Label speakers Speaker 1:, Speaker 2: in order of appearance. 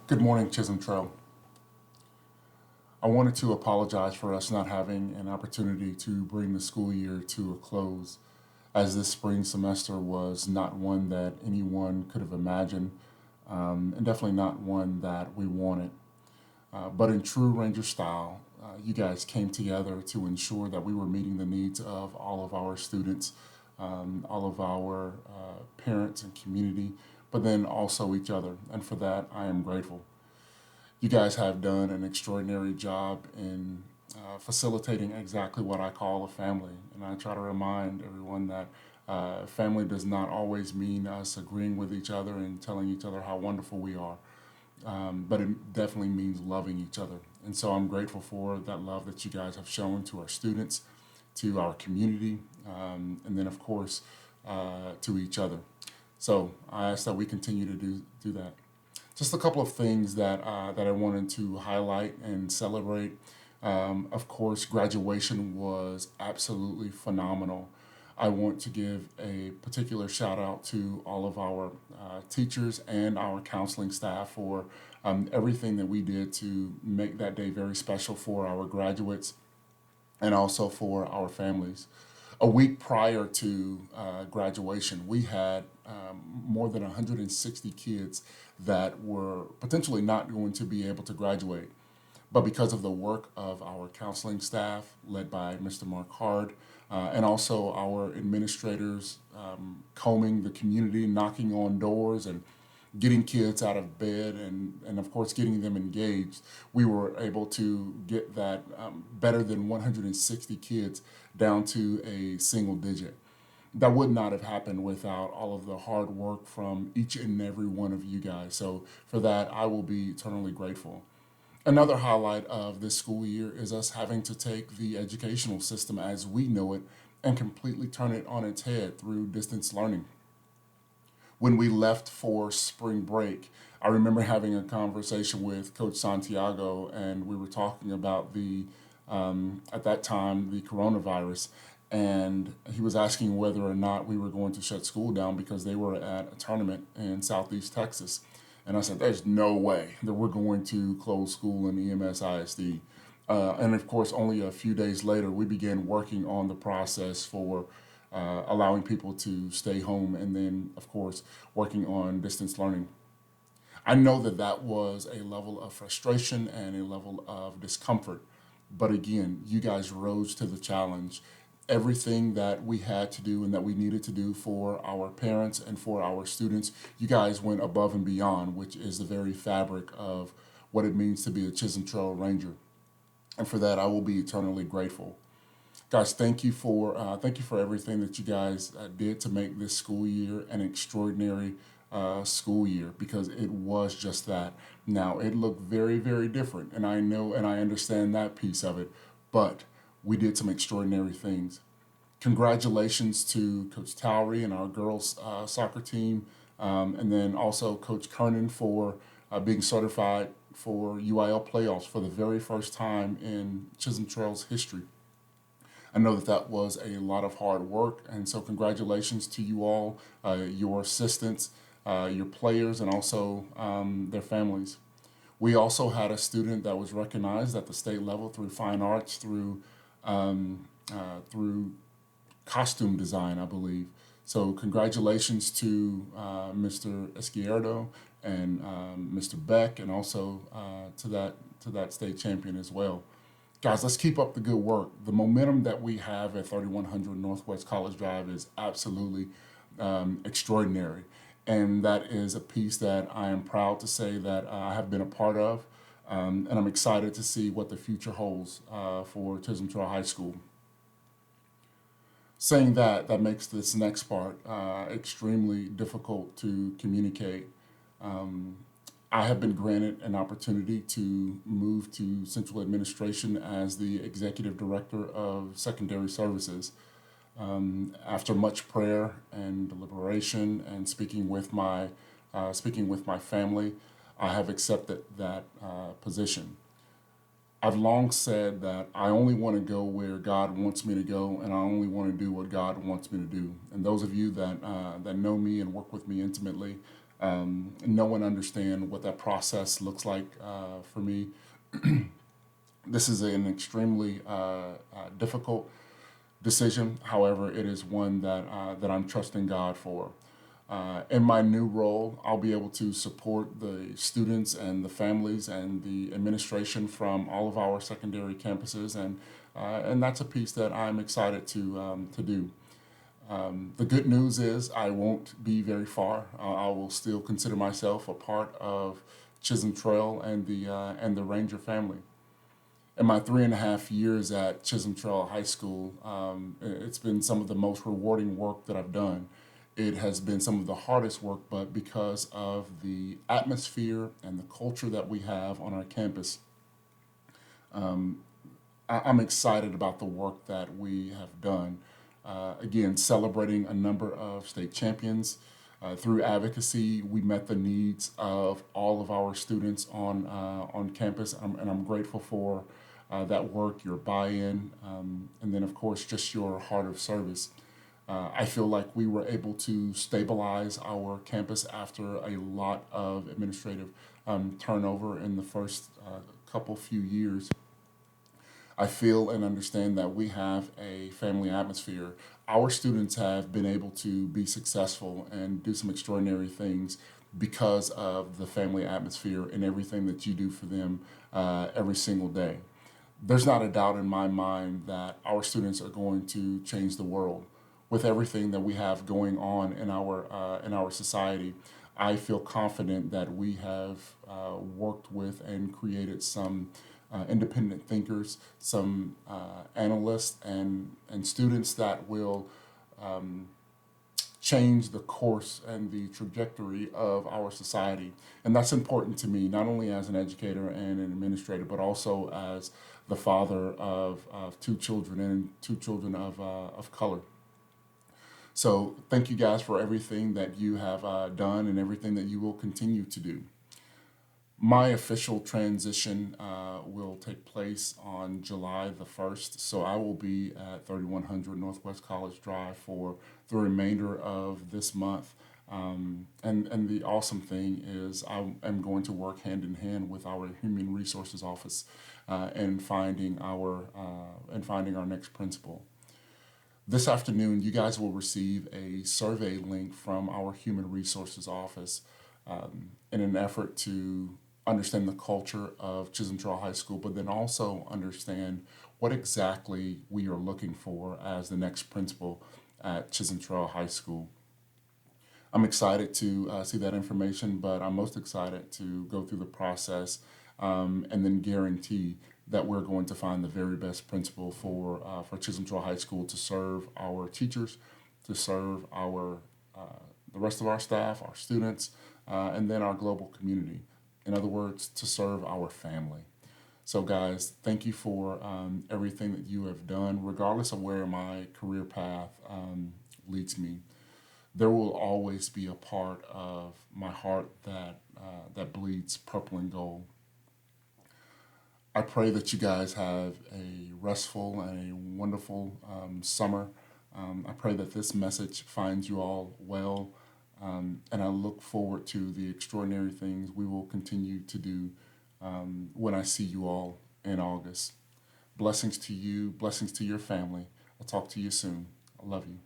Speaker 1: Good morning, Chisholm Trail. I wanted to apologize for us not having an opportunity to bring the school year to a close, as this spring semester was not one that anyone could have imagined, and definitely not one that we wanted. But in true Ranger style, you guys came together to ensure that we were meeting the needs of all of our students, all of our parents and community, but then also each other. And for that, I am grateful. You guys have done an extraordinary job in facilitating exactly what I call a family. And I try to remind everyone that family does not always mean us agreeing with each other and telling each other how wonderful we are, but it definitely means loving each other. And so I'm grateful for that love that you guys have shown to our students, to our community, and then, of course, to each other. So I ask that we continue to do that. Just a couple of things that I wanted to highlight and celebrate. Of course, graduation was absolutely phenomenal. I want to give a particular shout out to all of our teachers and our counseling staff for everything that we did to make that day very special for our graduates and also for our families. A week prior to graduation, we had more than 160 kids that were potentially not going to be able to graduate. But because of the work of our counseling staff, led by Mr. Mark Hard, and also our administrators combing the community, knocking on doors, and getting kids out of bed and of course getting them engaged, we were able to get that better than 160 kids down to a single digit. That would not have happened without all of the hard work from each and every one of you guys. So for that, I will be eternally grateful. Another highlight of this school year is us having to take the educational system as we know it and completely turn it on its head through distance learning. When we left for spring break, I remember having a conversation with Coach Santiago, and we were talking about at that time, the coronavirus. And he was asking whether or not we were going to shut school down because they were at a tournament in Southeast Texas. And I said, there's no way that we're going to close school in EMS ISD. And of course, only a few days later, we began working on the process for allowing people to stay home and then, of course, working on distance learning. I know that that was a level of frustration and a level of discomfort. But again, you guys rose to the challenge. Everything that we had to do and that we needed to do for our parents and for our students, you guys went above and beyond, which is the very fabric of what it means to be a Chisholm Trail Ranger. And for that, I will be eternally grateful. Guys, thank you for everything that you guys did to make this school year an extraordinary school year because it was just that. Now it looked very very different, and I know and I understand that piece of it, but we did some extraordinary things. Congratulations to Coach Towery and our girls soccer team, and then also Coach Kernan for being certified for UIL playoffs for the very first time in Chisholm Trail's history. I know that that was a lot of hard work, and so congratulations to you all, your assistants, your players, and also their families. We also had a student that was recognized at the state level through fine arts, through costume design, I believe. So congratulations to Mr. Esquierdo and Mr. Beck, and also to that state champion as well. Guys, let's keep up the good work. The momentum that we have at 3100 Northwest College Drive is absolutely extraordinary. And that is a piece that I am proud to say that I have been a part of. And I'm excited to see what the future holds for Chisholm Trail High School. Saying that, that makes this next part extremely difficult to communicate. Um, I have been granted an opportunity to move to central administration as the executive director of secondary services. After much prayer and deliberation and speaking with my family, I have accepted that position. I've long said that I only want to go where God wants me to go, and I only want to do what God wants me to do. And those of you that know me and work with me intimately, No one understand what that process looks like for me. This is an extremely difficult decision. However, it is one that I'm trusting God for. In my new role, I'll be able to support the students and the families and the administration from all of our secondary campuses, and that's a piece that I'm excited to do. The good news is I won't be very far. I will still consider myself a part of Chisholm Trail and the Ranger family. In my 3.5 years at Chisholm Trail High School, it's been some of the most rewarding work that I've done. It has been some of the hardest work, but because of the atmosphere and the culture that we have on our campus, I'm excited about the work that we have done. Again, celebrating a number of state champions. Through advocacy, we met the needs of all of our students on campus, and I'm grateful for that work, your buy-in, and then of course just your heart of service. I feel like we were able to stabilize our campus after a lot of administrative turnover in the first couple few years. I feel and understand that we have a family atmosphere. Our students have been able to be successful and do some extraordinary things because of the family atmosphere and everything that you do for them every single day. There's not a doubt in my mind that our students are going to change the world with everything that we have going on in our society. I feel confident that we have worked with and created some independent thinkers, some analysts, and students that will change the course and the trajectory of our society. And that's important to me, not only as an educator and an administrator, but also as the father of two children and two children of color. So thank you guys for everything that you have done and everything that you will continue to do. My official transition will take place on July the 1st. So I will be at 3100 Northwest College Drive for the remainder of this month. And the awesome thing is I am going to work hand in hand with our Human Resources Office and finding our next principal. This afternoon, you guys will receive a survey link from our Human Resources Office in an effort to understand the culture of Chisholm Trail High School, but then also understand what exactly we are looking for as the next principal at Chisholm Trail High School. I'm excited to see that information, but I'm most excited to go through the process and then guarantee that we're going to find the very best principal for Chisholm Trail High School to serve our teachers, to serve our the rest of our staff, our students, and then our global community. In other words, to serve our family. So, guys, thank you for everything that you have done, regardless of where my career path leads me. There will always be a part of my heart that bleeds purple and gold. I pray that you guys have a restful and a wonderful summer. I pray that this message finds you all well, and I look forward to the extraordinary things we will continue to do when I see you all in August. Blessings to you, blessings to your family. I'll talk to you soon. I love you.